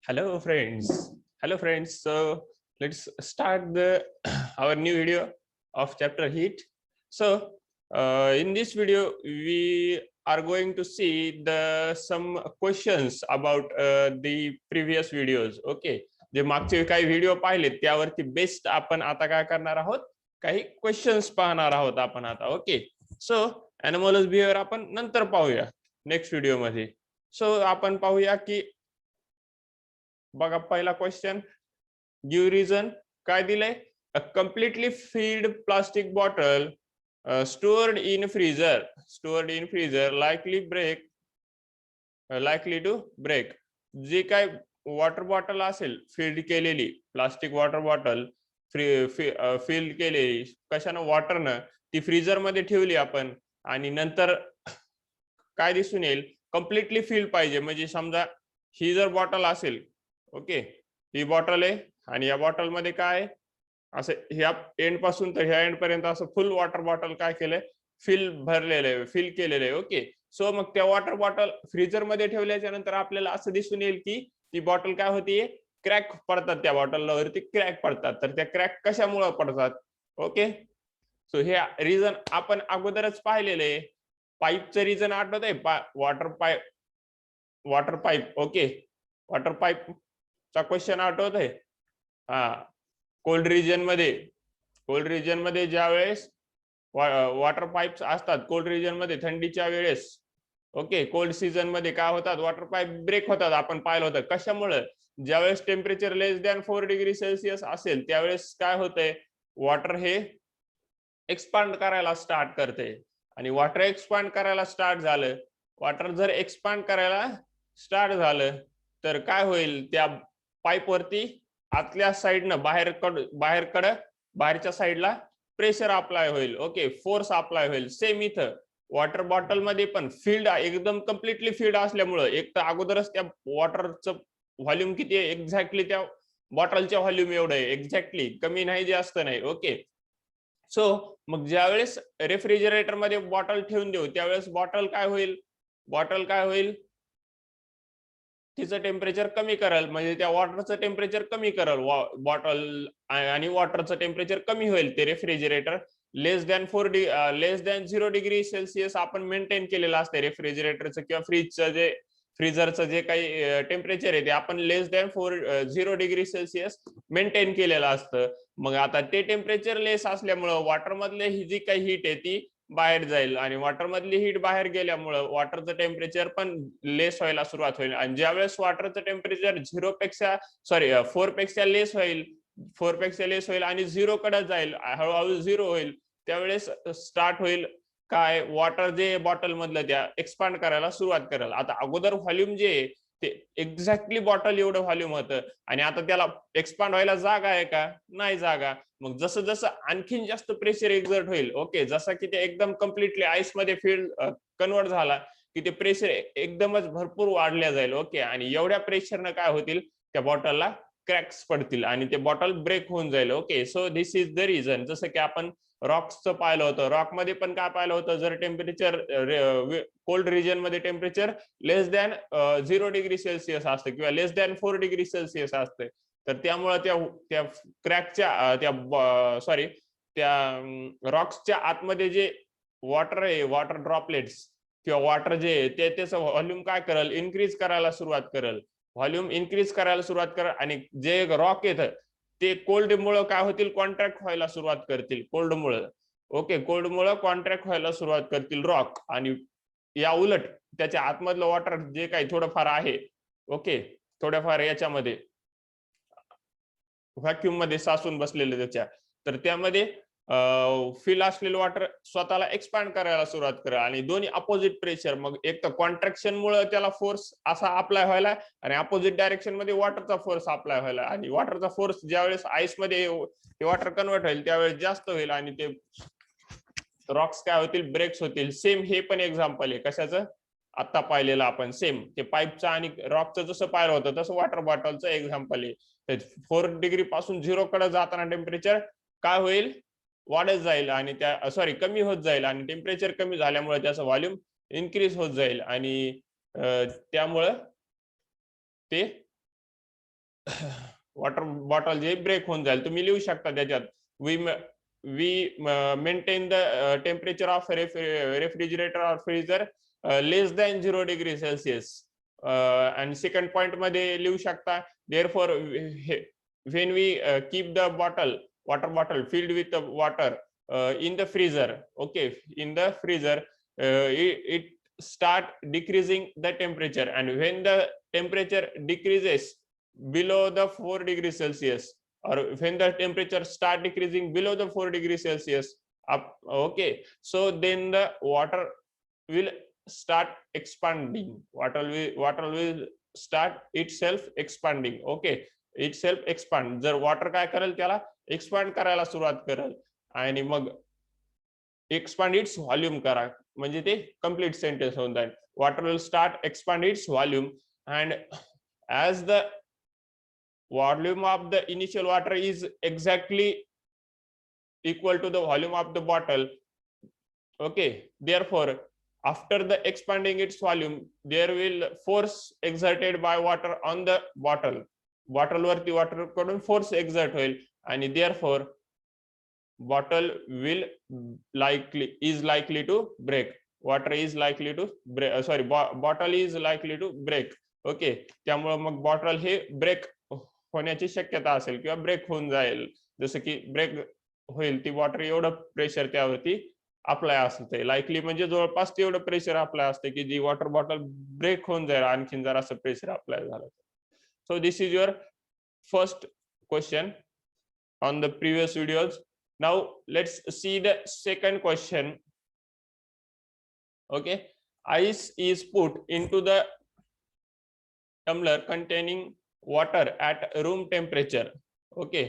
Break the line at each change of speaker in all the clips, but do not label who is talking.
Hello friends. Hello friends. So let's start the our new video of chapter heat. So in this video we are going to see the some questions about the previous videos. Okay. जे मागचे काही video पाहिलेत त्यावरती based आपण आता काय करणार आहोत, काही क्वेश्चन्स पाहणार आहोत आपण आता. ओके. सो एनोमलस बिहेवियर आपण नंतर पाहूया नेक्स्ट व्हिडिओ मध्ये. सो आपण पाहूया की बघा पहिला क्वेश्चन, गिव्ह रिझन. काय दिलंय? A completely field plastic bottle stored in freezer likely to break. जे काय वॉटर बॉटल असेल फील्ड केलेली, प्लास्टिक वॉटर बॉटल फील्ड केलेली कशानं, वॉटरनं, ती फ्रीजर मध्ये ठेवली आपण आणि नंतर काय दिसून येईल, कम्प्लिटली फील्ड पाहिजे. म्हणजे समजा ही जर बॉटल असेल, ओके, ही बॉटल आहे आणि या बॉटल मध्ये काय असं ह्या एंड पासून तर ह्या एंड पर्यंत असं फुल वॉटर बॉटल काय केलंय, भरलेलं आहे, फिल केलेलं आहे. ओके. सो मग त्या वॉटर बॉटल फ्रीजर मध्ये ठेवल्याच्या नंतर आपल्याला असं दिसून येईल की ती बॉटल काय होतीये, क्रॅक पडतात, त्या बॉटलला वरती क्रॅक पडतात. तर त्या क्रॅक कशामुळे पडतात? ओके. सो हे रिझन आपण अगोदरच पाहिलेलं आहे. पाईपचं रिझन आठवत आहे, water pipe. Okay. Water pipe चा क्वेश्चन आठवत आहे. हा, कोल्ड रिजन मध्ये ज्या वेळेस वॉटर पाईप्स असतात, कोल्ड रिजन मध्ये थंडीच्या वेळेस, ओके, कोल्ड सीझन मध्ये काय होतात, वॉटर पाईप ब्रेक होतात. आपण पाहिलं होतं कशामुळे, ज्यावेळेस टेम्परेचर लेस दॅन 4 डिग्री सेल्सिअस असेल त्यावेळेस काय होतंय, वॉटर हे एक्सपांड करायला स्टार्ट करते. आणि वॉटर एक्सपांड करायला स्टार्ट झालं, वॉटर जर एक्सपांड करायला स्टार्ट झालं तर काय होईल, त्या पाईप वरती आतल्या साईडनं बाहेरच्या साईडला प्रेशर अप्लाय होईल. ओके, फोर्स अप्लाय होईल. सेम इथं वॉटर बॉटल मध्ये पण फील्ड एकदम कम्प्लिटली फील्ड असल्यामुळं, एक तर अगोदरच त्या वॉटरचं व्हॉल्यूम किती आहे, एक्झॅक्टली त्या बॉटलच्या व्हॉल्यूम एवढं आहे, एक्झॅक्टली, कमी नाही जास्त नाही. ओके. सो मग ज्यावेळेस रेफ्रिजरेटर मध्ये बॉटल ठेवून देऊ त्यावेळेस बॉटल काय होईल, तिचं टेम्परेचर कमी करेल, म्हणजे त्या वॉटरचं टेम्परेचर कमी करेल बॉटल, आणि वॉटरचं टेम्परेचर कमी होईल. ते रेफ्रिजरेटर लेस दॅन 0 डिग्री सेल्सिअस आपण मेंटेन केलेलं असतं रेफ्रिजरेटरचं किंवा फ्रीजरचं जे काही टेम्परेचर आहे ते आपण लेस दॅन 0 डिग्री सेल्सिअस मेंटेन केलेलं असतं. मग आता ते टेम्परेचर लेस असल्यामुळं वॉटर मधले ही जी काही हीट आहे ती बाहेर जाईल आणि वॉटर मधली हीट बाहेर गेल्यामुळं वॉटरचं टेम्परेचर पण लेस व्हायला सुरुवात होईल. आणि ज्यावेळेस वॉटरचं टेम्परेचर 4 पेक्षा लेस होईल आणि 0 कडे जाईल, हळूहळू 0 होईल, त्यावेळेस स्टार्ट होईल काय, वॉटर जे बॉटल मधलं त्या एक्सपांड करायला सुरुवात करेल. आता अगोदर व्हॉल्यूम जे ते एक्झॅक्टली बॉटल एवढं व्हॉल्यूम होतं आणि आता त्याला एक्सपांड व्हायला जागा आहे का, नाही जागा. मग जसं जसं आणखीन जास्त प्रेशर एक्झर्ट होईल, ओके, जसं की ते एकदम कम्प्लिटली आईस मध्ये कन्वर्ट झाला की ते प्रेशर एकदमच भरपूर वाढल्या जाईल. ओके. आणि एवढ्या प्रेशरनं काय होतील, त्या बॉटलला क्रॅक्स पडतील आणि ते बॉटल ब्रेक होऊन जाईल. Okay. So this is the reason. जसं की आपण रॉक्सचं पाहिलं होतं, रॉक मध्ये पण काय पाहिलं होतं, जर टेम्परेचर कोल्ड रिजन मध्ये टेम्परेचर लेस दॅन 0 डिग्री सेल्सिअस असतं किंवा लेस दॅन 4 डिग्री सेल्सिअस असते, तर त्यामुळे त्या क्रॅकच्या त्या रॉक्सच्या आतमध्ये जे वॉटर आहे, वॉटर ड्रॉपलेट्स किंवा वॉटर जे ते त्याचं व्हॉल्यूम काय करेल, इन्क्रीज करायला सुरुवात करेल. व्हॉल्यूम इन्क्रीज करायला सुरुवात करेल आणि जे रॉक येतं ते कोल्ड मुळे काय होतील, कॉन्ट्रॅक्ट व्हायला सुरुवात करतील कोल्ड मुळे. ओके, कोल्ड मुळे कॉन्ट्रॅक्ट व्हायला सुरुवात करतील रॉक, आणि या उलट त्याच्या आतमधलं वॉटर जे काही थोडंफार आहे, ओके, थोड्याफार याच्यामध्ये व्हॅक्युम मध्ये साचून बसलेले त्याच्या, तर त्यामध्ये फिल असलेलं वॉटर स्वतःला एक्सपांड करायला सुरुवात करेल आणि दोन्ही अपोजिट प्रेशर, मग एक तर कॉन्ट्रॅक्शन मुळे त्याला फोर्स असा अप्लाय व्हायला आणि अपोजिट डायरेक्शन मध्ये वॉटरचा फोर्स अप्लाय व्हायला, आणि वॉटरचा फोर्स ज्यावेळेस आईस मध्ये वॉटर कन्वर्ट होईल त्यावेळेस जास्त होईल आणि ते रॉक्स काय होतील, ब्रेक्स होतील. सेम हे पण एक्झाम्पल आहे कशाचं, आता पाहिलेलं आपण, सेम ते पाईपचं आणि रॉकचं जसं पाहिलं होतं तसं वॉटर बॉटलचं एक्झाम्पल आहे. 4 डिग्री पासून 0 कडे जाताना टेम्परेचर काय होईल, वाढत जाईल आणि कमी होत जाईल आणि टेम्परेचर कमी झाल्यामुळे त्याचं व्हॉल्यूम इन्क्रीज होत जाईल आणि त्यामुळं ते वॉटर बॉटल जे ब्रेक होऊन जाईल. तुम्ही लिहू शकता त्याच्यात we maintain the temperature of refrigerator or freezer less than 0 degree Celsius. And second point मध्ये लिहू शकता, therefore when we keep the water bottle filled with the water in the freezer, okay, in the freezer, it start decreasing the temperature, and when the temperature decreases below the 4 degrees Celsius, or when the temperature start decreasing below the 4 degrees Celsius up, okay, so then the water will start expanding. Water will start itself expanding. Okay, itself expand. जर water काय करेल, त्याला expand करायला सुरुवात करेल, आणि मग expand its volume करा, म्हणजे ते complete sentence होऊन जाईल. Water will start expand its volume, and as the volume of the initial water is exactly equal to the volume of the bottle, okay, therefore after the expanding its volume, there will force exerted by water on the bottle वरती water कडून force exert होईल, आणि therefore bottle will is likely to break. Water is likely to break, sorry, bottle is likely to break. Okay, त्यामुळे मग bottle हे break होण्याची शक्यता असेल किंवा ब्रेक होऊन जाईल. जसं की ब्रेक होईल ती वॉटर, एवढं प्रेशर त्यावरती अप्लाय असते. लाईकली म्हणजे जवळपास तेवढं प्रेशर अप्लाय असते की जी वॉटर बॉटल ब्रेक होऊन जाईल आणखीन जर असं प्रेशर अप्लाय झालं. So this is your first question on the previous videos. Now let's see the second question. Okay, ice is put into the tumbler containing water at room temperature. Okay,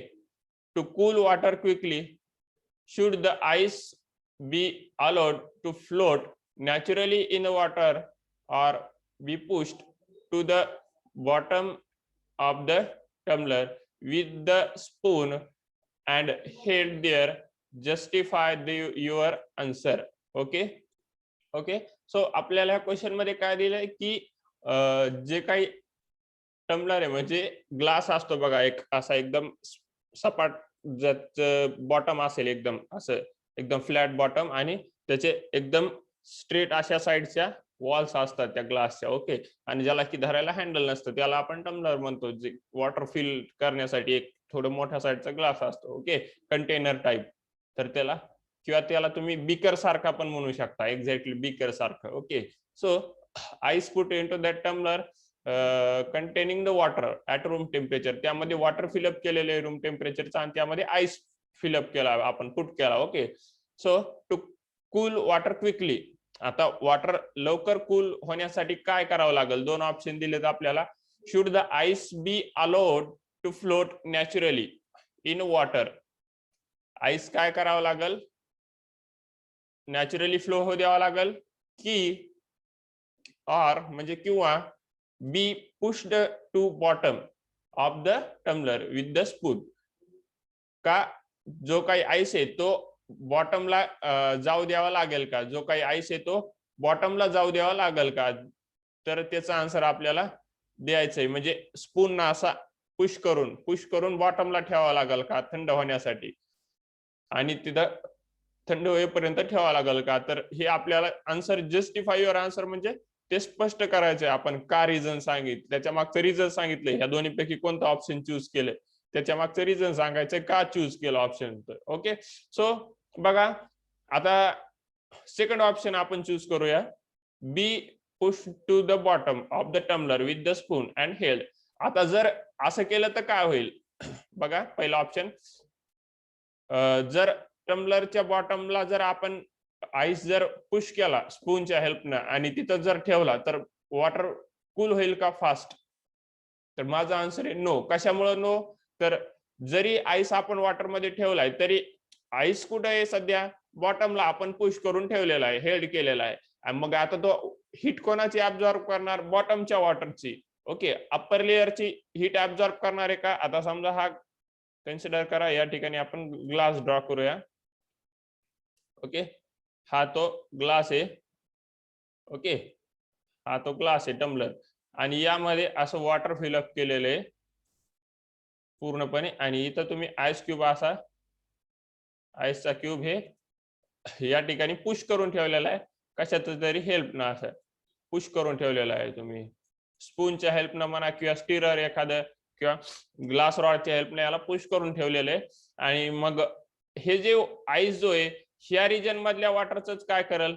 to cool water quickly, should the ice be allowed to float naturally in the water or be pushed to the bottom of the tumbler with the spoon and held there? Justify your answer. Okay, okay, so आपल्याला question मध्ये काय दिलंय की जे काही tumbler आहे म्हणजे glass असतो बघा, एक असा एकदम सपाट बॉटम असेल, एकदम असं एकदम फ्लॅट बॉटम, आणि त्याचे एकदम स्ट्रेट अशा साईडच्या वॉल्स असतात त्या ग्लासच्या. ओके, आणि ज्याला की धरायला हँडल नसतं त्याला आपण टम्बलर म्हणतो. जे वॉटर फिल करण्यासाठी एक थोडं मोठ्या साईडचा ग्लास असतो. Okay, container type. तर त्याला किंवा त्याला तुम्ही बीकर सारखा पण म्हणू शकता, एक्झॅक्टली बीकर सारखं. Okay, so ice put into that tumbler containing the water at room temperature. त्यामध्ये वॉटर फिलअप केलेले आहे रूम टेम्परेचरचा, आणि त्यामध्ये आईस फिलअप केला, आपण पुट केला. Okay, so to cool water quickly. आता वॉटर लवकर कूल होण्यासाठी काय करावं लागेल? दोन ऑप्शन दिलेत आपल्याला. Should the ice be allowed to float naturally in water. Ice काय करावं लागेल? नॅचरली फ्लो हो द्यावा लागेल, की ऑर म्हणजे किंवा be pushed to bottom of the tumbler with the spoon. का जो काही आईस आहे तो बॉटमला जाऊ द्यावा लागेल का? जो काही आईस आहे तो बॉटमला जाऊ द्यावा लागेल का? तर त्याचा आन्सर आपल्याला द्यायचंय. म्हणजे स्पून ना असा पुश करून बॉटमला ठेवावा लागेल का थंड होण्यासाठी, आणि तिथं थंड होईपर्यंत ठेवावा लागेल का? तर हे आपल्याला आन्सर, जस्टिफाय युअर आन्सर म्हणजे ते स्पष्ट करायचंय. आपण का रिझन सांगितलं, त्याच्या मागचं रिझन सांगितलंय, ह्या दोन्हीपैकी कोणतं ऑप्शन चूज केलंय त्याच्या मागचं रिझन सांगायचंय, का चूज केलं ऑप्शन. ओके, सो बघा आता सेकंड ऑप्शन आपण चूज करूया, B push to the bottom of the tumbler with the spoon and held. आता जर असं केलं तर काय होईल? बघा, पहिला ऑप्शन, जर टम्बलरच्या बॉटमला जर आपण आईस जर पुश केला स्पूनच्या हेल्पनं आणि तिथं जर ठेवला तर वॉटर कूल होईल का फास्ट? तर माझा आन्सर आहे नो. कशामुळे नो? तर जरी आईस आपण वॉटर मध्ये ठेवलाय तरी आईस कुठे आहे सध्या? बॉटमला आपण पुश करून ठेवलेला आहे, हेल्ड केलेला आहे. आणि मग आता तो हीट कोणाची ऍब्झॉर्ब करणार? बॉटमच्या वॉटरची. ओके, अप्पर लेअरची हीट ऍब्झॉर्ब करणार आहे का? आता समजा हा कन्सिडर करा, या ठिकाणी आपण ग्लास ड्रॉ करूया. ओके, हा तो ग्लास आहे. ओके, हा तो ग्लास आहे टम्बलर, आणि यामध्ये असं वॉटर फिलअप केलेलं आहे. पूर्णपणे. आणि इथं तुम्ही आईस क्यूब असा आईसचा क्यूब हे या ठिकाणी पुश करून ठेवलेला आहे, कशाचं तरी हेल्प ना असं पुश करून ठेवलेला आहे तुम्ही स्पूनच्या हेल्पनं म्हणा किंवा स्टिरर एखादं किंवा ग्लास रॉडच्या हेल्पने याला पुश करून ठेवलेलं आहे. आणि मग हे जे आईस जो आहे ह्या रिजन मधल्या वॉटरच काय करेल,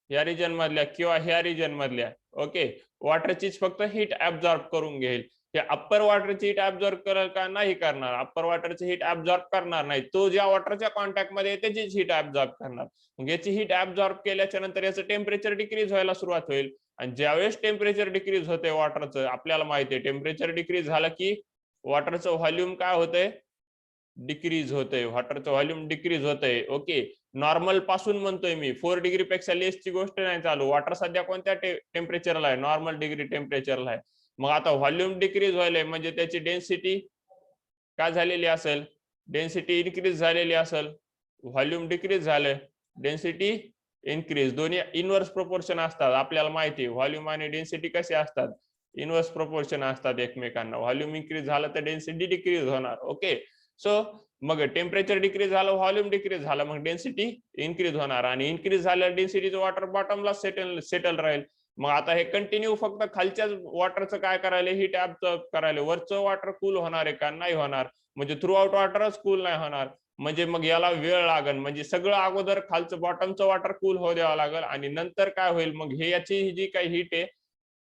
ह्या रिजन मधल्या किंवा ह्या रिजन मधल्या ओके वॉटरचीच फक्त हीट ऍब्झॉर्ब करून घेईल. हे अप्पर वॉटरची हीट ऍब्झॉर्ब करेल का, नाही करणार. अप्पर वॉटरची हीट ऍब्झॉर्ब करणार नाही, तो ज्या वॉटरच्या कॉन्टॅक्ट मध्ये त्याचीच हीट ऍब्झॉर्ब करणार. मग याची हीट ऍब्झॉर्ब केल्याच्या नंतर याचं टेम्परेचर डिक्रीज व्हायला सुरुवात होईल. आणि ज्यावेळेस टेम्परेचर डिक्रीज होते वॉटरचं, आपल्याला माहिती आहे टेम्परेचर डिक्रीज झालं की वॉटरचं व्हॉल्यूम काय होतंय, डिक्रीज होतंय. वॉटरचं व्हॉल्यूम डिक्रीज होतंय. ओके नॉर्मल पासून म्हणतोय मी, 4 डिग्री पेक्षा लेसची गोष्ट नाही चालू. वॉटर सध्या कोणत्या टेम्परेचरला आहे, नॉर्मल डिग्री टेम्परेचरला आहे. मग आता व्हॉल्यूम डिक्रीज व्हायलंय म्हणजे त्याची डेन्सिटी काय झालेली असेल, डेन्सिटी इन्क्रीज झालेली असेल. व्हॉल्यूम डिक्रीज झालं, डेन्सिटी इन्क्रीज. दोन्ही इनवर्स प्रोपोर्शन असतात, आपल्याला माहिती आहे. व्हॉल्यूम आणि डेन्सिटी कसे असतात, इनवर्स प्रोपोर्शन असतात एकमेकांना. व्हॉल्यूम इन्क्रीज झालं तर डेन्सिटी डिक्रीज होणार. ओके सो मग टेम्परेचर डिक्रीज झालं, व्हॉल्यूम डिक्रीज झालं, मग डेन्सिटी इन्क्रीज होणार. आणि इन्क्रीज झाल्या डेन्सिटीचं वॉटर बॉटमला सेटल राहील. मग आता हे कंटिन्यू फक्त खालच्याच वॉटरचं काय करायला, हीट ऍब्सॉर्ब करायला. वरचं वॉटर कूल होणार आहे का, नाही होणार. म्हणजे थ्रू आउट वॉटरच कूल नाही होणार. म्हणजे मग याला वेळ लागेल. म्हणजे सगळं अगोदर खालचं बॉटमचं वॉटर कूल होऊ द्यावं लागेल आणि नंतर काय होईल, मग हे याची जी काही हीट आहे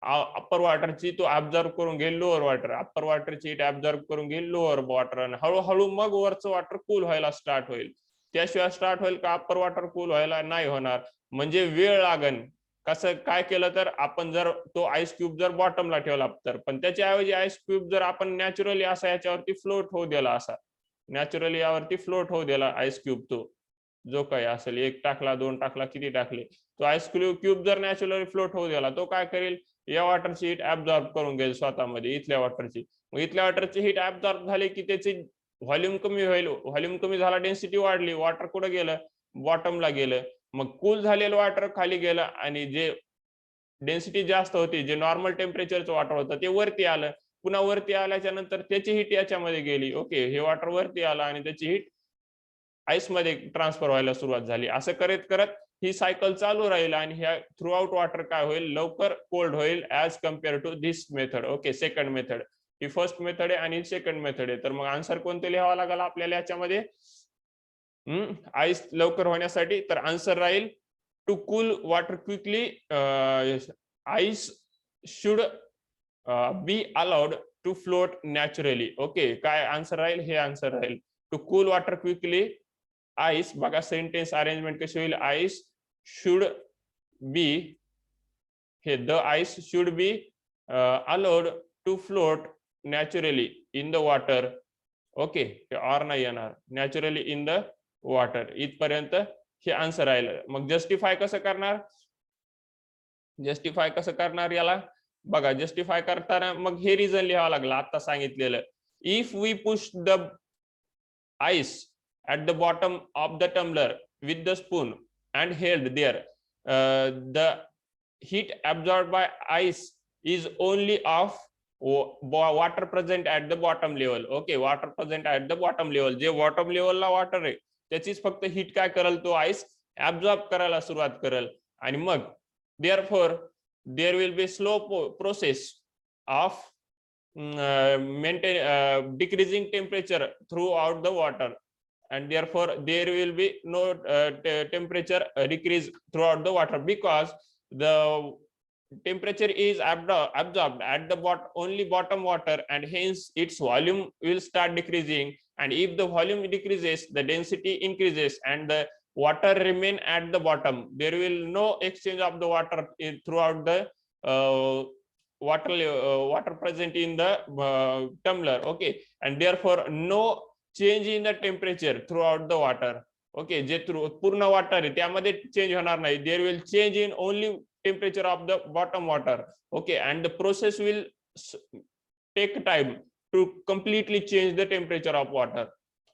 अप्पर वॉटरची तो ऍब्झॉर्ब करून घेईल लोअर वॉटर, अप्पर वॉटरची हीट ऍब्झॉर्ब करून घेईल लोअर वॉटर. आणि हळूहळू मग वरचं वॉटर कूल व्हायला स्टार्ट होईल. त्याशिवाय स्टार्ट होईल का अप्पर वॉटर कूल व्हायला, नाही होणार. म्हणजे वेळ लागेल. कसं काय केलं तर, आपण जर तो आईस क्यूब जर बॉटमला ठेवला तर, पण त्याच्याऐवजी आईस क्यूब जर आपण नॅचरली असा याच्यावरती फ्लोट होऊ दिला, असा नॅचरली यावरती फ्लोट होऊ दिला आईस क्यूब, तो जो काही असेल 1 टाकला 2 टाकला किती टाकले, तो आईस क्यूब जर नॅचरली फ्लोट होऊ दिला, तो काय करेल, या वॉटरची हीट ऍब्झॉर्ब करून घेईल स्वतःमध्ये इथल्या वॉटरची. मग इथल्या वॉटरची हीट ऍब्झॉर्ब झाली की त्याची व्हॉल्यूम कमी होईल. व्हॉल्यूम कमी झाला, डेन्सिटी वाढली, वॉटर कुठे गेलं, बॉटमला गेलं. मग कूल झालेलं वॉटर खाली गेलं आणि जे डेन्सिटी जास्त होती, जे नॉर्मल टेम्परेचरचं वॉटर होतं ते वरती आलं. पुन्हा वरती आल्याच्या नंतर त्याची हीट याच्यामध्ये गेली. ओके हे वॉटर वरती आलं आणि त्याची हीट आईस मध्ये ट्रान्सफर व्हायला सुरुवात झाली. असं करत करत ही सायकल चालू राहील आणि ह्या थ्रू आउट वॉटर काय होईल, लवकर कोल्ड होईल as compare to this method. Okay second method, ही फर्स्ट मेथड आहे आणि सेकंड मेथड आहे. तर मग आन्सर कोणते लिहावं लागेल आपल्याला याच्यामध्ये आईस लवकर होण्यासाठी, तर आन्सर राहील to cool water quickly ice should be allowed to float naturally. Okay काय आन्सर राहील, हे आन्सर राहील to cool water quickly ice. बघा सेंटेन्स अरेंजमेंट कशी होईल, आईस शुड बी, हे the ice should be allowed to float naturally in the water. Okay or नाही येणार, नॅचरली इन द वॉटर. इथपर्यंत हे आन्सर राहिलं. मग जस्टिफाय कसं करणार, जस्टिफाय कसं करणार याला बघा. जस्टिफाय करताना मग हे रिझन लिहावं लागलं आता सांगितलेलं. If we push the ice at the bottom of the tumbler with the spoon and held there, the heat absorbed by ice is only of water present at the bottom level. Okay water present at the bottom level, जे bottom level ला water आहे त्याचीच फक्त heat काय करेल, तो ice absorb करायला सुरुवात करेल. आणि मग therefore there will be slow process of decreasing temperature throughout the water, and therefore there will be no temperature decrease throughout the water, because the temperature is absorbed at the only bottom water, and hence its volume will start decreasing. And if the volume decreases, the density increases and the water remain at the bottom. There will no exchange of the water throughout the water present in the tumbler. Okay, and therefore no change in the temperature throughout the water. Okay जे पूर्ण water आहे त्यामध्ये change होणार नाही. There will change in only temperature of the bottom water. Okay and the process will take time to completely change the temperature of water.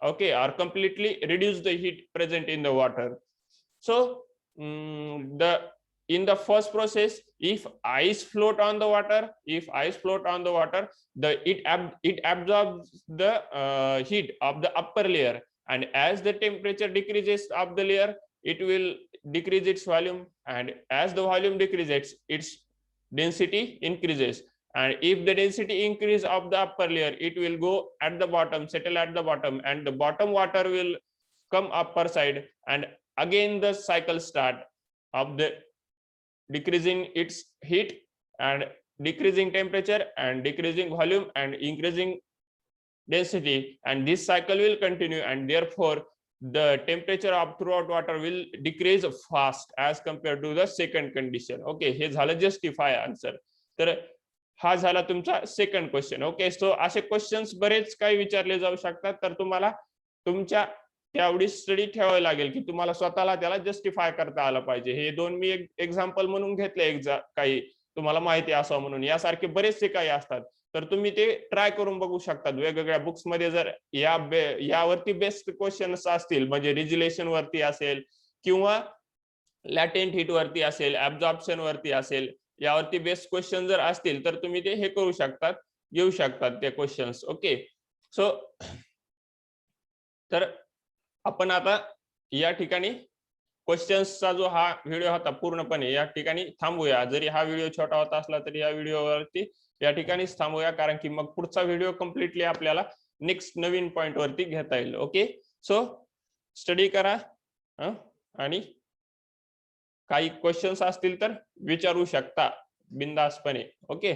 Okay or completely reduce the heat present in the water. So the in the first process, if ice float on the water, it absorbs the heat of the upper layer, and as the temperature decreases of the layer, it will decrease its volume, and as the volume decreases, its density increases, and if the density increase of the upper layer, it will go at the bottom, settle at the bottom, and the bottom water will come upper side, and again the cycle start of the decreasing its heat and decreasing temperature and decreasing volume and increasing density, and this cycle will continue, and therefore the temperature of throughout water will decrease fast as compared to the second condition. Okay, हे झालं justify answer. तर हा झाला तुमचा second question. Okay, so असे questions बरेच काही विचारले जाऊ शकतात, तर तुम्हाला तुमच्या त्यावढी स्टडी ठेवावी लागेल की तुम्हाला स्वतःला त्याला जस्टिफाय करता आलं पाहिजे. हे दोन मी एक्झाम्पल म्हणून घेतले, काही तुम्हाला माहिती असावं म्हणून. यासारखे बरेचसे काही असतात, तर तुम्ही ते ट्राय करून बघू शकतात वेगवेगळ्या बुक्स मध्ये. जर यावरती बेस्ट क्वेश्चन्स असतील, म्हणजे रिज्युलेशन वरती असेल किंवा लॅटेंट हीट वरती असेल, ऍब्झॉर्प्शन वरती असेल, यावरती बेस्ट क्वेश्चन जर असतील तर तुम्ही ते हे करू शकतात, घेऊ शकतात ते क्वेश्चन्स. ओके, सो तर आपण आता या ठिकाणी क्वेश्चन्सचा जो हा व्हिडिओ होता पूर्णपणे या ठिकाणी थांबूया. जरी हा व्हिडिओ छोटा होता असला तरी या व्हिडिओवरती या ठिकाणीच थांबूया, कारण की मग पुढचा व्हिडिओ कम्प्लिटली आपल्याला नेक्स्ट नवीन पॉइंट वरती घेता येईल. ओके, सो स्टडी करा आणि काही क्वेश्चन्स असतील तर विचारू शकता बिंदासपणे. ओके.